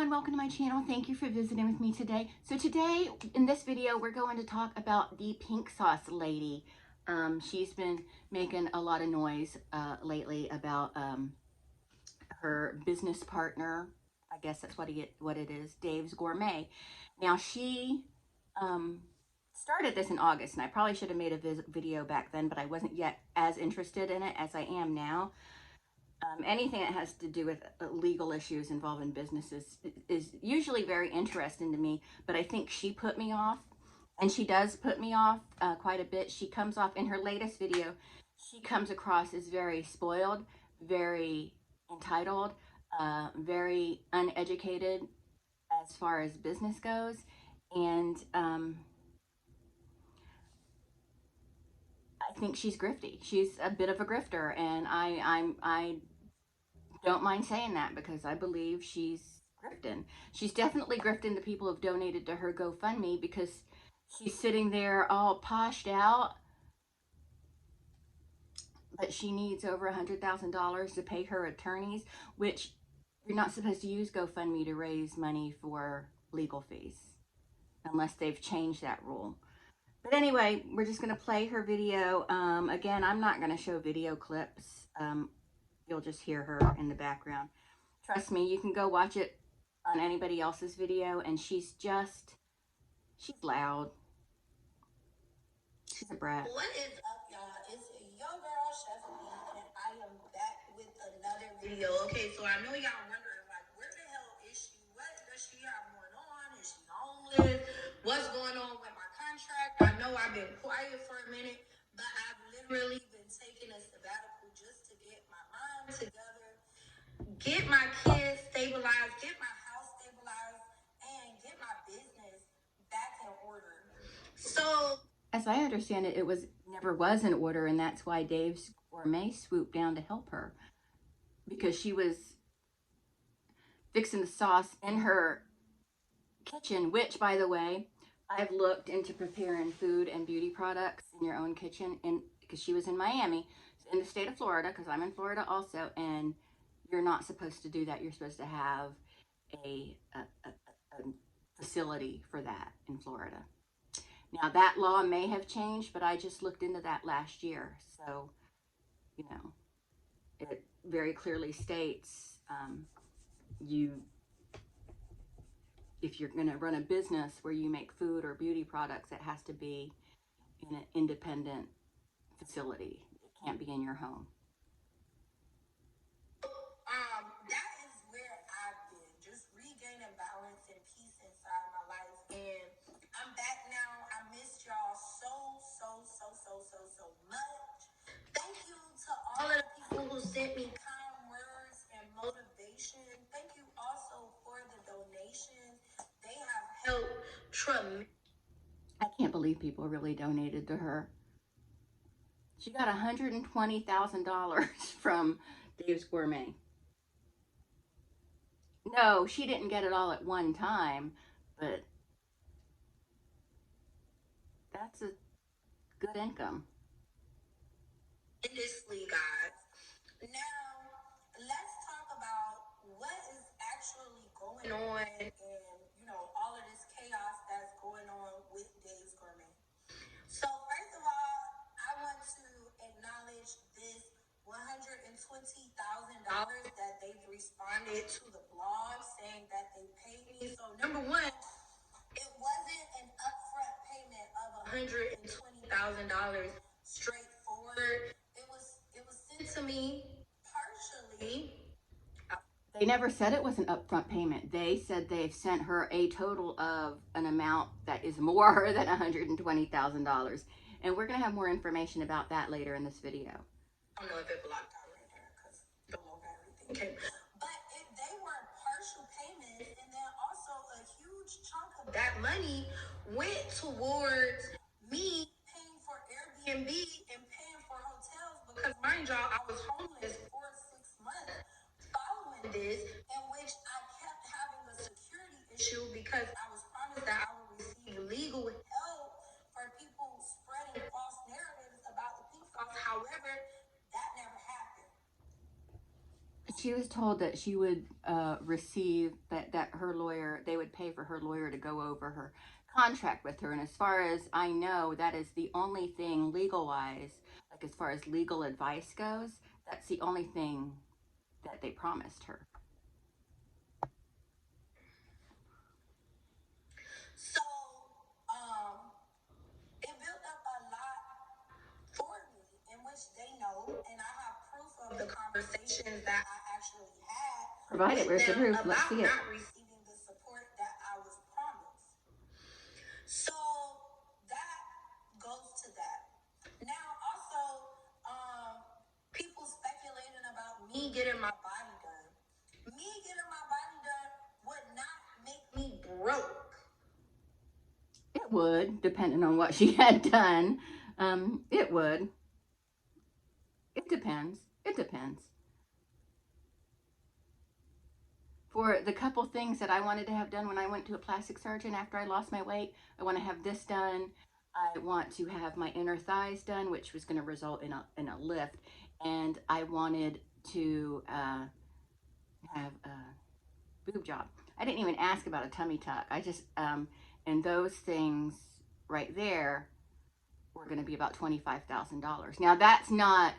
everyone, welcome to my channel. Thank you for visiting with me today. So today in this video we're going to talk about the pink sauce lady. She's been making a lot of noise lately about her business partner. I guess that's what it is, Dave's Gourmet. Now she started this in August, and I probably should have made a video back then, but I wasn't yet as interested in it as I am now. Anything that has to do with legal issues involving businesses is usually very interesting to me, but I think she put me off, and she does put me off quite a bit. She comes off, in her latest video, she comes across as very spoiled, very entitled, very uneducated as far as business goes, and I think she's grifty. She's a bit of a grifter, and I don't mind saying that because I believe she's grifting. She's definitely grifting the people who have donated to her GoFundMe, because she's sitting there all poshed out, but she needs over $100,000 to pay her attorneys, which you're not supposed to use GoFundMe to raise money for legal fees unless they've changed that rule. But anyway, we're just going to play her video. Again, I'm not going to show video clips. You'll just hear her in the background. Trust me, you can go watch it on anybody else's video, and she's loud. She's a brat. What is up, y'all? It's your girl, Chef B, and I am back with another video. Okay, so I know y'all wondering, like, where the hell is she? What does she have going on? Is she homeless? What's going on with my contract? I know I've been quiet for a minute, but I've literally been taking a sabbatical just to get my mind together, get my kids stabilized, get my house stabilized, and get my business back in order. So, as I understand it, never was in order, and that's why Dave's Gourmet swooped down to help her, because she was fixing the sauce in her kitchen, which, by the way, I've looked into preparing food and beauty products in your own kitchen, and because she was in Miami, in the state of Florida, because I'm in Florida also, and you're not supposed to do that. You're supposed to have a facility for that in Florida. Now, that law may have changed, but I just looked into that last year. So, you know, it very clearly states if you're going to run a business where you make food or beauty products, it has to be in an independent facility. It can't be in your home. That is where I've been, just regaining balance and peace inside my life. And I'm back now. I missed y'all so much. Thank you to all of the people who sent me kind words and motivation. Thank you also for the donations. They have helped tremendously. I can't believe people really donated to her. She got $120,000 from Dave's Gourmet. No, she didn't get it all at one time, but that's a good income. Tremendously, guys. Now, let's talk about what is actually going on and, all of this chaos that's going on with Dave's Gourmet. So, first of all, I want to acknowledge this $120,000 that they've responded to the blog saying that they paid me. So, number one, it wasn't an upfront payment of $120,000 straightforward. It was sent to me partially. They never said it was an upfront payment. They said they've sent her a total of an amount that is more than $120,000. And we're going to have more information about that later in this video. I don't know if it blocked out right there because the logo everything came. But they were partial payments, and then also a huge chunk of that money went towards me paying for Airbnb and paying for hotels, because mind y'all, I was homeless for 6 months following this, in which I kept having a security issue because I was promised that I would receive legal help for people spreading false narratives about the pink sauce. However, that never happened. She was told that she would receive, that her lawyer, they would pay for her lawyer to go over her contract with her. And as far as I know, that is the only thing legal-wise, like as far as legal advice goes, that's the only thing that they promised her. So, it built up a lot for me, in which they know, and I have proof of the conversations that I actually had. Provide it. Where's the proof? Let's see it. Not receiving the support that I was promised. So that goes to that. Now, also, people speculating about me getting my body done. Me getting my body done would not make me broke. It would, depending on what she had done. It would. It depends. It depends. For the couple things that I wanted to have done when I went to a plastic surgeon after I lost my weight, I want to have this done. I want to have my inner thighs done, which was going to result in a lift. And I wanted to have a boob job. I didn't even ask about a tummy tuck. I just, and those things right there were going to be about $25,000. Now, that's not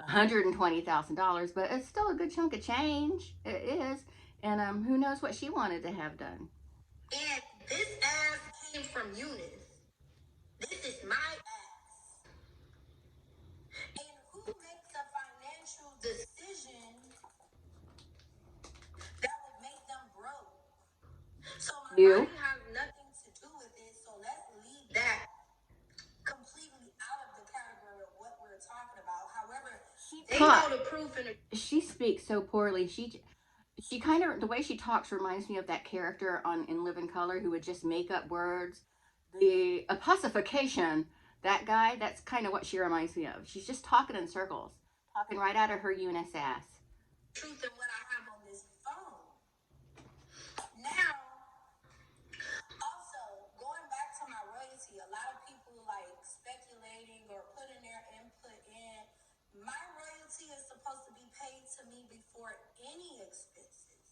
$120,000, but it's still a good chunk of change. It is. And who knows what she wanted to have done. And this ass came from Eunice. This is my ass. And who makes a financial decision that would make them broke? So my body has nothing to do with it. So let's leave that completely out of the category of what we're talking about. However, they know the proof in it. She speaks so poorly. She kind of, the way she talks reminds me of that character on In Living Color who would just make up words. The apostrophication, that guy, that's kind of what she reminds me of. She's just talking in circles, talking right out of her Eunice ass. Truth in what I have on this phone. Now, also, going back to my royalty, a lot of people like speculating or putting their input in. My royalty is supposed to be paid to me before any expenses.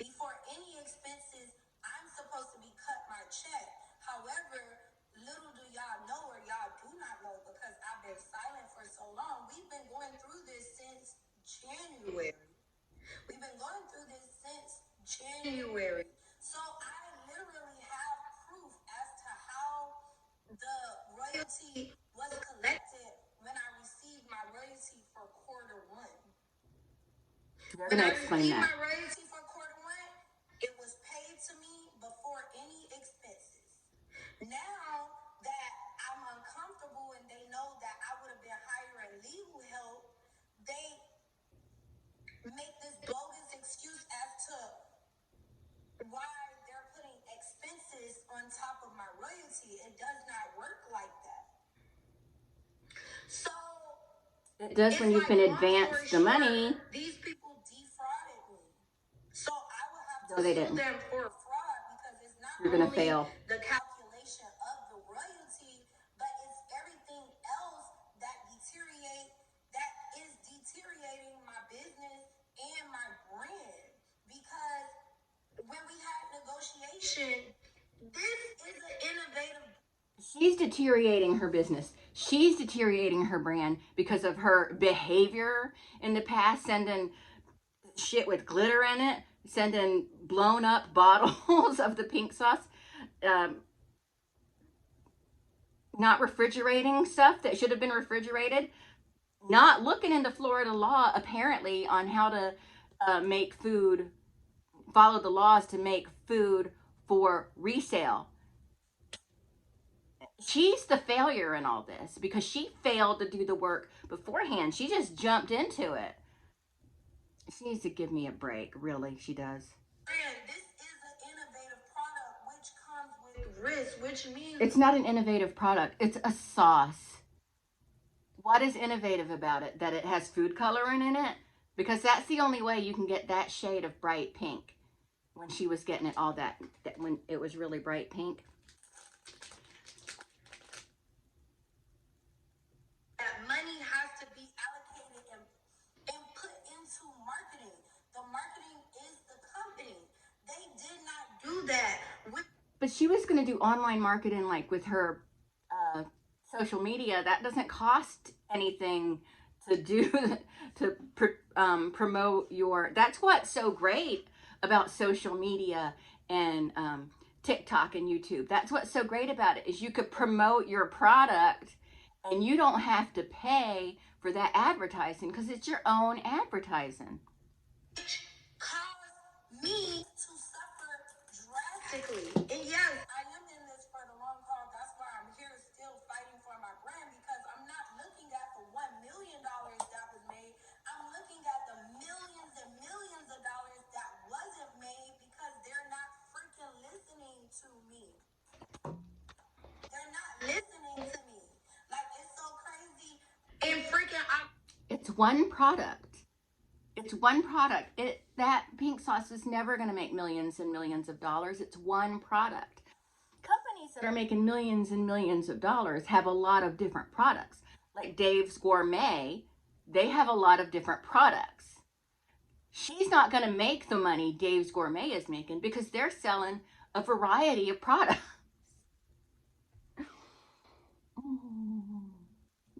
Before any expenses, I'm supposed to be cut my check. However, little do y'all know, or y'all do not know, because I've been silent for so long. We've been going through this since January. We've been going through this since January. So I literally have proof as to how the royalty was collected when I received my royalty for quarter one. You're going to explain that. My royalty for quarter one, it was paid to me before any expenses. Now that I'm uncomfortable and they know that I would have been hiring legal help, they make this bogus excuse as to why they're putting expenses on top of my royalty. It does not work like that. So it does when you can advance the money. These people defrauded me. So I would have to sue them for fraud, because it's not You're gonna fail. The calculation of the royalty, but it's everything else that is deteriorating my business and my brand. Because when we had negotiation, this is an innovative. She's deteriorating her business. She's deteriorating her brand because of her behavior in the past, sending shit with glitter in it, sending blown up bottles of the pink sauce, not refrigerating stuff that should have been refrigerated, not looking into Florida law apparently on how to make food, follow the laws to make food for resale. She's the failure in all this because she failed to do the work beforehand. She just jumped into it. She needs to give me a break. Really, she does. And this is an innovative product which comes with risk, which means it's not an innovative product. It's a sauce. What is innovative about it? That it has food coloring in it? Because that's the only way you can get that shade of bright pink. When she was getting it all that when it was really bright pink. That money has to be allocated and put into But she was going to do online marketing like with her social media. That doesn't cost anything to do to promote your. That's what's so great about social media and TikTok and YouTube. That's what's so great about it is you could promote your product and you don't have to pay for that advertising because it's your own advertising. Caused me to suffer drastically. And yes, I am in this for the long haul. That's why I'm here still fighting for my brand because I'm not looking at the $1 million that was made. I'm looking at the millions and millions of dollars that wasn't made because they're not freaking listening to me. They're not listening to me. Like, it's so crazy. And freaking, it's one product. It's one product. That pink sauce is never going to make millions and millions of dollars. It's one product. Companies that are making millions and millions of dollars have a lot of different products. Like Dave's Gourmet, they have a lot of different products. She's not going to make the money Dave's Gourmet is making because they're selling a variety of products.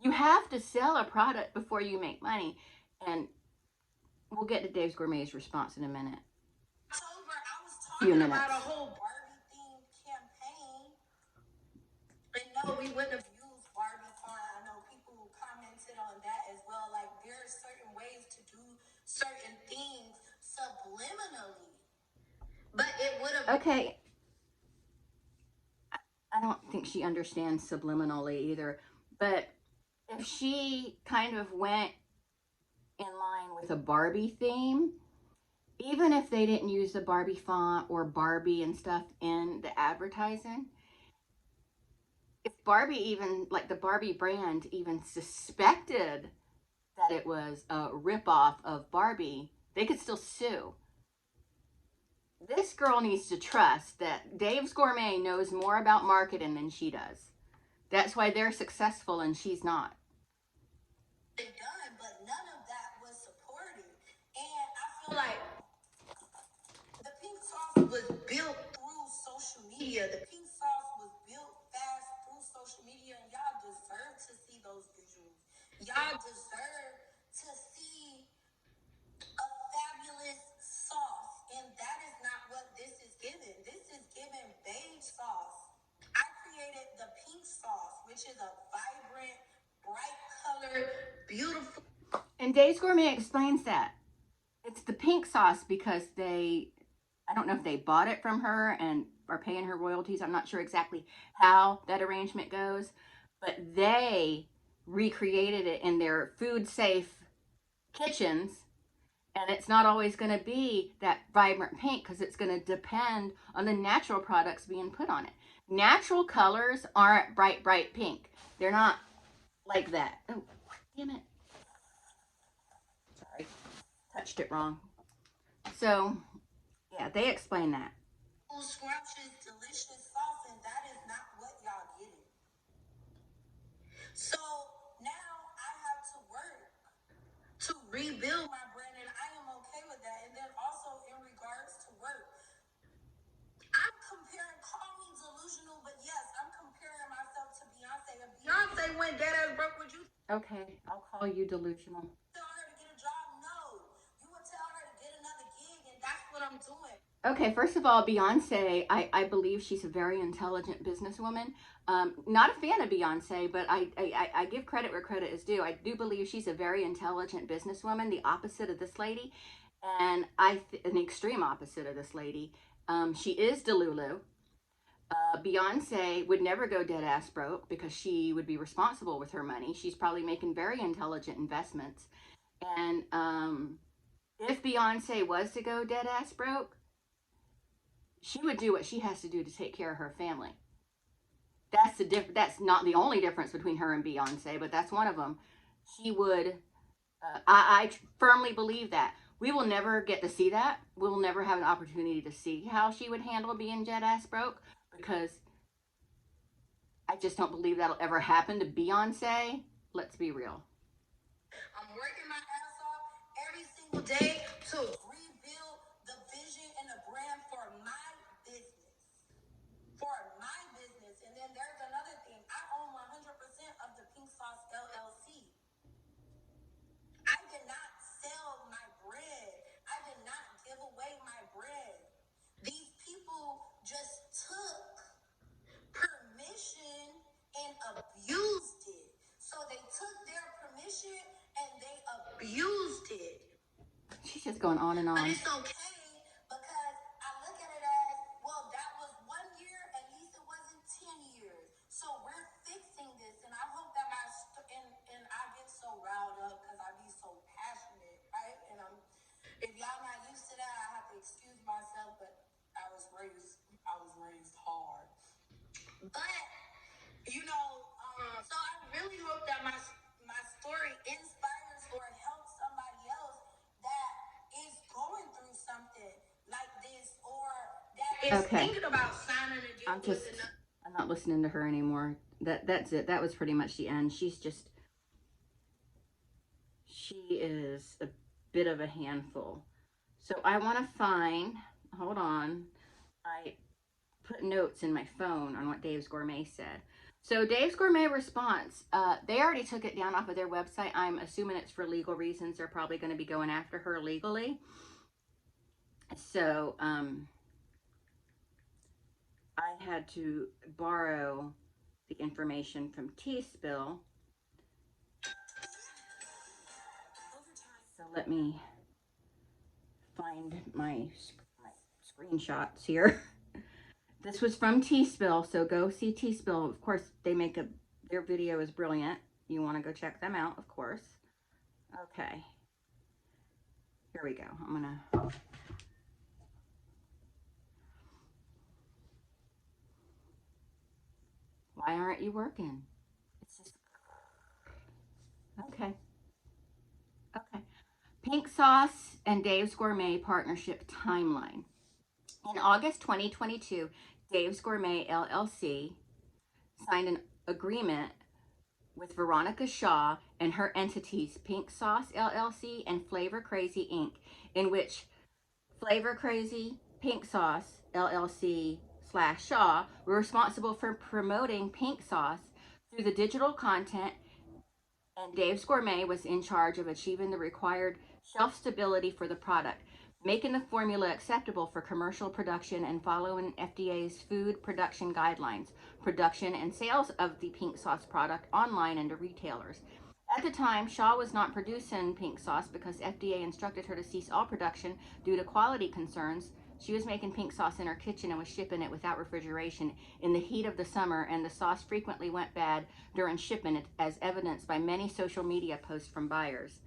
You have to sell a product before you make money. And we'll get to Dave's Gourmet's response in a minute. October, I was talking about a whole Barbie themed campaign. And no, we wouldn't have used Barbie car. I know people commented on that as well. Like, there are certain ways to do certain things subliminally. But it would have. Okay. I don't think she understands subliminally either. But if she kind of went in line with a Barbie theme, even if they didn't use the Barbie font or Barbie and stuff in the advertising, if Barbie even, like the Barbie brand, even suspected that it was a ripoff of Barbie, they could still sue. This girl needs to trust that Dave's Gourmet knows more about marketing than she does. That's why they're successful and she's not. Done, but none of that was supported. And I feel like the pink sauce was built through social media. The pink sauce was built fast through social media, and y'all deserve to see those visuals. Y'all deserve to see a fabulous sauce, and that is not what this is giving. This is giving beige sauce. I created the pink sauce, which is a vibrant, bright color, beautiful. And Dave's Gourmet explains that. It's the pink sauce because I don't know if they bought it from her and are paying her royalties. I'm not sure exactly how that arrangement goes, but they recreated it in their food safe kitchens. And it's not always going to be that vibrant pink because it's going to depend on the natural products being put on it. Natural colors aren't bright, bright pink. They're not like that. Oh, damn it. Sorry. Touched it wrong. So, yeah, they explain that. Scrumptious, delicious sauce, and that is not what y'all getting. So now I have to work to rebuild my brand, and I am okay with that. And then also in regards to work, I'm comparing, call me delusional, but yes, I'm comparing myself to Beyonce. If Beyonce went dead as broke, would you Okay, I'll call you delusional. tell her to get a job? No. You would tell her to get another gig, and that's what I'm doing. Okay, first of all, Beyonce, I believe she's a very intelligent businesswoman. Not a fan of Beyonce, but I give credit where credit is due. I do believe she's a very intelligent businesswoman, the opposite of this lady, and an extreme opposite of this lady. She is Delulu. Beyonce would never go dead ass broke because she would be responsible with her money. She's probably making very intelligent investments. And if Beyonce was to go dead ass broke, she would do what she has to do to take care of her family. That's not the only difference between her and Beyonce, but that's one of them. She would. I firmly believe that. We will never get to see that. We will never have an opportunity to see how she would handle being dead ass broke because I just don't believe that'll ever happen to Beyonce. Let's be real. I'm working my ass off every single day to rebuild the vision and the brand for my business. going on and But on. it's okay because I look at it as, well, that was 1 year, at least it wasn't 10 years. So we're fixing this, and I hope that and I get so riled up because I be so passionate, right? And if y'all not used to that, I have to excuse myself, but I was raised hard. But so I really hope that my story inspires or helps somebody else that is going through something like this, or that is thinking about signing a deal with another. I'm not listening to her anymore. That's it. That was pretty much the end. She is a bit of a handful. So I want to find, hold on. I put notes in my phone on what Dave's Gourmet said. So Dave's Gourmet response, they already took it down off of their website. I'm assuming it's for legal reasons. They're probably going to be going after her legally. So I had to borrow the information from T-Spill. So let me find my screenshots here. This was from T-Spill, so go see T-Spill. Of course, their video is brilliant. You want to go check them out, of course. Okay. Here we go. Why aren't you working? It's just, okay. Okay. Pink Sauce and Dave's Gourmet Partnership Timeline. In August 2022, Dave's Gourmet LLC signed an agreement with Veronica Shaw and her entities Pink Sauce LLC and Flavor Crazy Inc., in which Flavor Crazy, Pink Sauce LLC / Shaw were responsible for promoting Pink Sauce through the digital content, and Dave's Gourmet was in charge of achieving the required shelf stability for the product, making the formula acceptable for commercial production and following FDA's food production guidelines, production and sales of the Pink Sauce product online and to retailers. At the time, Shaw was not producing Pink Sauce because FDA instructed her to cease all production due to quality concerns. She was making Pink Sauce in her kitchen and was shipping it without refrigeration in the heat of the summer, and the sauce frequently went bad during shipment, as evidenced by many social media posts from buyers.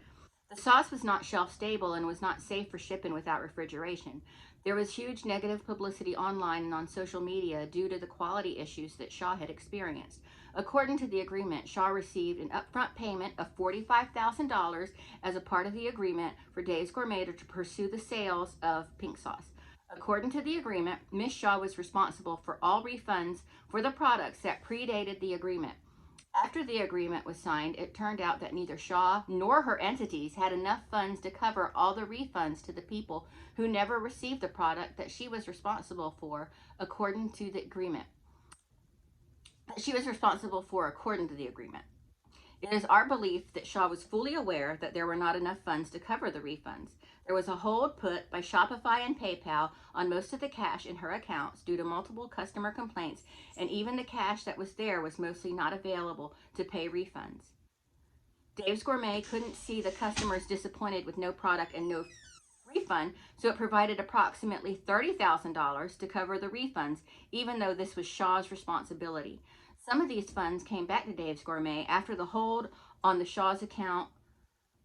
The sauce was not shelf stable and was not safe for shipping without refrigeration. There was huge negative publicity online and on social media due to the quality issues that Shaw had experienced. According to the agreement, Shaw received an upfront payment of $45,000 as a part of the agreement for Dave's Gourmet to pursue the sales of Pink Sauce. According to the agreement, Ms. Shaw was responsible for all refunds for the products that predated the agreement. After the agreement was signed, it turned out that neither Shaw nor her entities had enough funds to cover all the refunds to the people who never received the product that she was responsible for, according to the agreement. It is our belief that Shaw was fully aware that there were not enough funds to cover the refunds. There was a hold put by Shopify and PayPal on most of the cash in her accounts due to multiple customer complaints, and even the cash that was there was mostly not available to pay refunds. Dave's Gourmet couldn't see the customers disappointed with no product and no refund, so it provided approximately $30,000 to cover the refunds, even though this was Shaw's responsibility. Some of these funds came back to Dave's Gourmet after the hold on the Shaw's account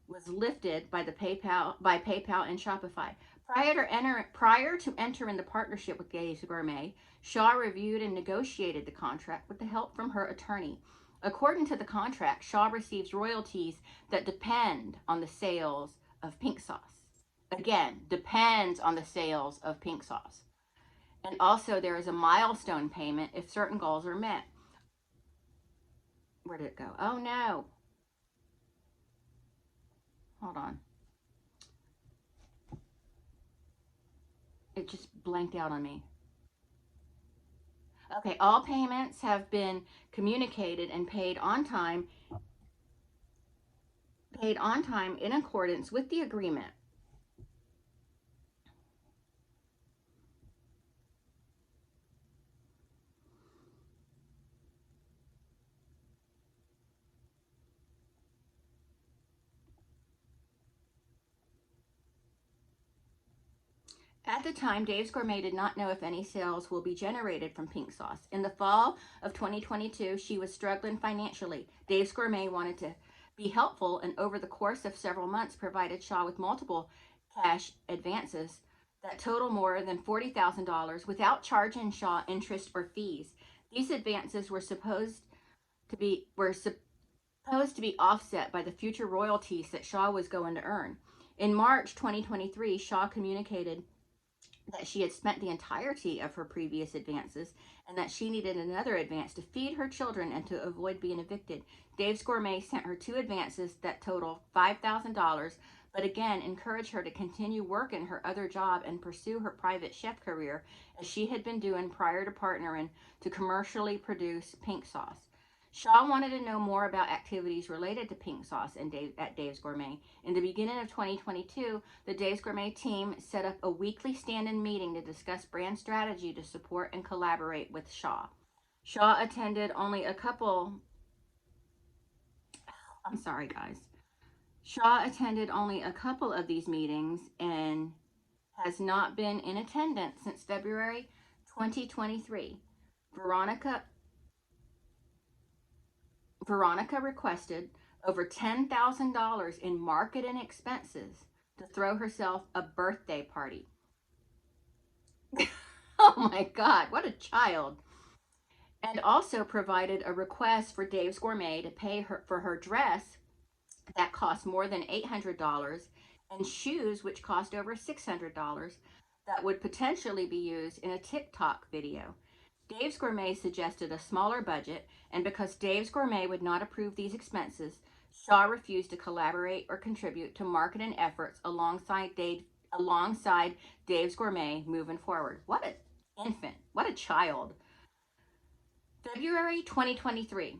was lifted by PayPal and Shopify. Prior to entering the partnership with Dave's Gourmet, Shaw reviewed and negotiated the contract with the help from her attorney. According to the contract, Shaw receives royalties that depend on the sales of Pink Sauce. Again, depends on the sales of Pink Sauce. And also there is a milestone payment if certain goals are met. Where did it go? Oh no. Hold on. It just blanked out on me. Okay, all payments have been communicated and paid on time in accordance with the agreement. At the time, Dave's Gourmet did not know if any sales will be generated from pink sauce. In the fall of 2022, she was struggling financially. Dave's Gourmet wanted to be helpful, and over the course of several months provided Shaw with multiple cash advances that total more than $40,000 without charging Shaw interest or fees. These advances were supposed to be offset by the future royalties that Shaw was going to earn. In March 2023, Shaw communicated that she had spent the entirety of her previous advances and that she needed another advance to feed her children and to avoid being evicted. Dave's Gourmet sent her 2 advances that total $5,000, but again encouraged her to continue working her other job and pursue her private chef career as she had been doing prior to partnering to commercially produce pink sauce. Shaw wanted to know more about activities related to pink sauce at Dave's Gourmet. In the beginning of 2022, the Dave's Gourmet team set up a weekly stand-in meeting to discuss brand strategy to support and collaborate with Shaw. Shaw attended only a couple of these meetings and has not been in attendance since February 2023. Veronica requested over $10,000 in marketing expenses to throw herself a birthday party. Oh my God, what a child. And also provided a request for Dave's Gourmet to pay her for her dress that cost more than $800 and shoes which cost over $600 that would potentially be used in a TikTok video. Dave's Gourmet suggested a smaller budget, and because Dave's Gourmet would not approve these expenses, Shaw refused to collaborate or contribute to marketing efforts alongside Dave's Gourmet moving forward. What an infant. What a child. February 2023.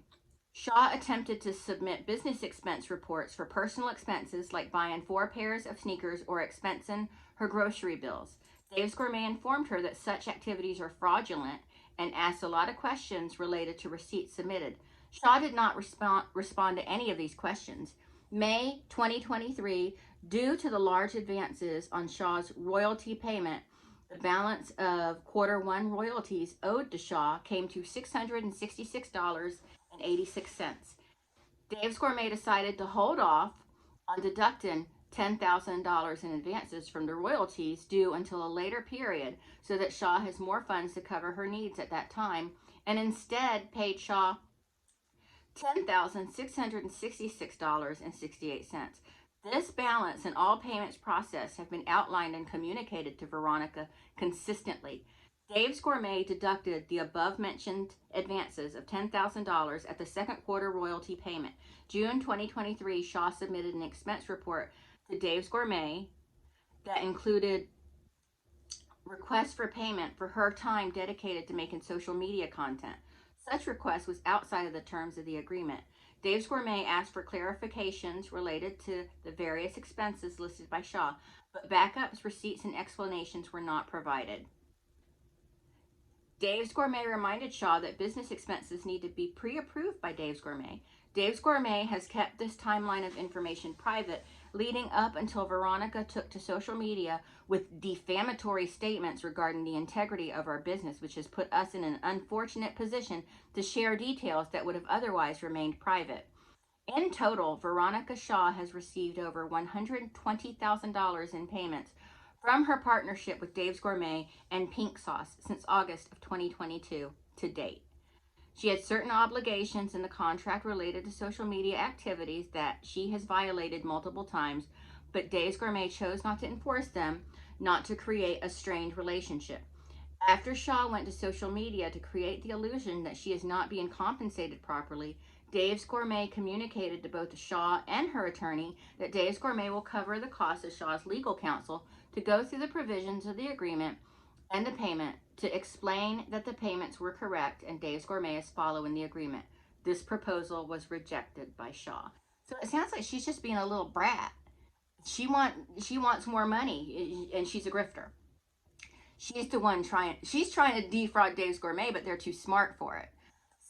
Shaw attempted to submit business expense reports for personal expenses like buying 4 pairs of sneakers or expensing her grocery bills. Dave's Gourmet informed her that such activities are fraudulent and asked a lot of questions related to receipts submitted. Shaw did not respond to any of these questions. May 2023, due to the large advances on Shaw's royalty payment, the balance of Q1 royalties owed to Shaw came to $666.86. Dave's Gourmet decided to hold off on deducting $10,000 in advances from the royalties due until a later period so that Shaw has more funds to cover her needs at that time, and instead paid Shaw $10,666.68. This balance and all payments processed have been outlined and communicated to Veronica consistently. Dave's Gourmet deducted the above-mentioned advances of $10,000 at the second quarter royalty payment. June 2023, Shaw submitted an expense report to Dave's Gourmet that included requests for payment for her time dedicated to making social media content. Such request was outside of the terms of the agreement. Dave's Gourmet asked for clarifications related to the various expenses listed by Shaw, but backups, receipts, and explanations were not provided. Dave's Gourmet reminded Shaw that business expenses need to be pre-approved by Dave's Gourmet. Dave's Gourmet has kept this timeline of information private, leading up until Veronica took to social media with defamatory statements regarding the integrity of our business, which has put us in an unfortunate position to share details that would have otherwise remained private. In total, Veronica Shaw has received over $120,000 in payments from her partnership with Dave's Gourmet and Pink Sauce since August of 2022 to date. She had certain obligations in the contract related to social media activities that she has violated multiple times, but Dave's Gourmet chose not to enforce them, not to create a strained relationship. After Shaw went to social media to create the illusion that she is not being compensated properly, Dave's Gourmet communicated to both Shaw and her attorney that Dave's Gourmet will cover the cost of Shaw's legal counsel to go through the provisions of the agreement and the payment to explain that the payments were correct and Dave's Gourmet is following the agreement. This proposal was rejected by Shaw. So it sounds like she's just being a little brat. She wants more money, and she's a grifter. She's trying to defraud Dave's Gourmet, but they're too smart for it.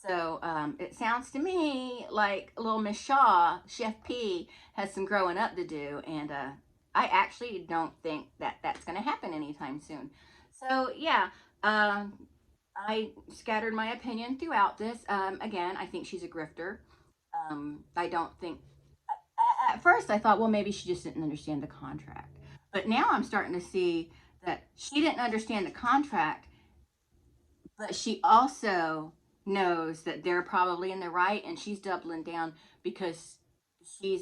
So it sounds to me like little Miss Shaw, Chef P, has some growing up to do, and I actually don't think that that's going to going to happen anytime soon. So yeah, I scattered my opinion throughout this. Again, I think she's a grifter. I don't think, at first I thought, well, maybe she just didn't understand the contract. But now I'm starting to see that she didn't understand the contract, but she also knows that they're probably in the right, and she's doubling down because she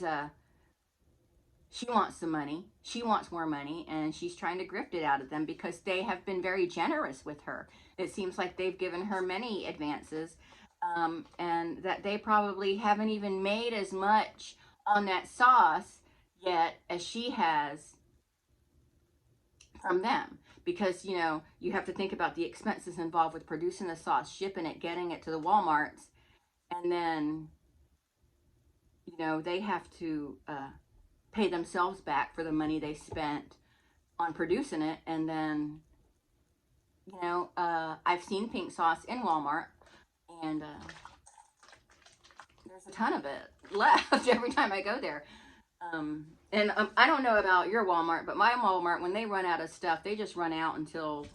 wants the money. She wants more money, and she's trying to grift it out of them because they have been very generous with her. It seems like they've given her many advances, and that they probably haven't even made as much on that sauce yet as she has from them. Because, you know, you have to think about the expenses involved with producing the sauce, shipping it, getting it to the Walmarts, and then, you know, they have to pay themselves back for the money they spent on producing it. And then, you know, I've seen pink sauce in Walmart, and there's a ton of it left every time I go there. I don't know about your Walmart, but my Walmart, when they run out of stuff, they just run out until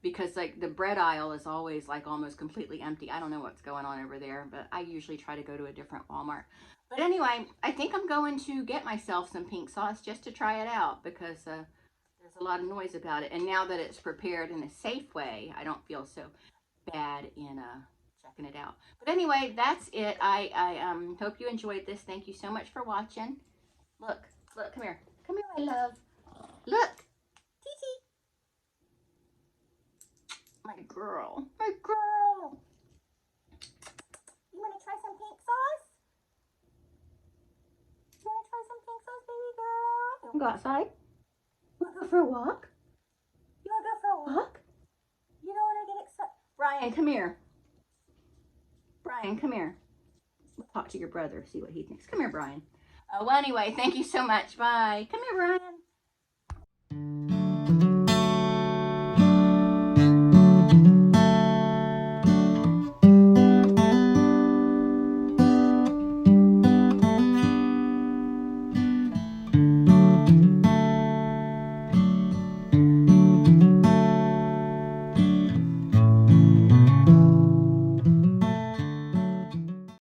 because like the bread aisle is always like almost completely empty. I don't know what's going on over there, but I usually try to go to a different Walmart. But anyway, I think I'm going to get myself some pink sauce just to try it out, because there's a lot of noise about it. And now that it's prepared in a safe way, I don't feel so bad in checking it out. But anyway, that's it. I hope you enjoyed this. Thank you so much for watching. Look, come here. Come here, my love. Look. Tee. My girl. My girl. You want to try some pink sauce? You want to try some pink sauce, baby girl? You want to go outside? You want to go for a walk? You want to go for a walk? You don't want to get excited? Brian, come here. Brian, come here. We'll talk to your brother, see what he thinks. Come here, Brian. Well, anyway, thank you so much. Bye. Come here, Brian.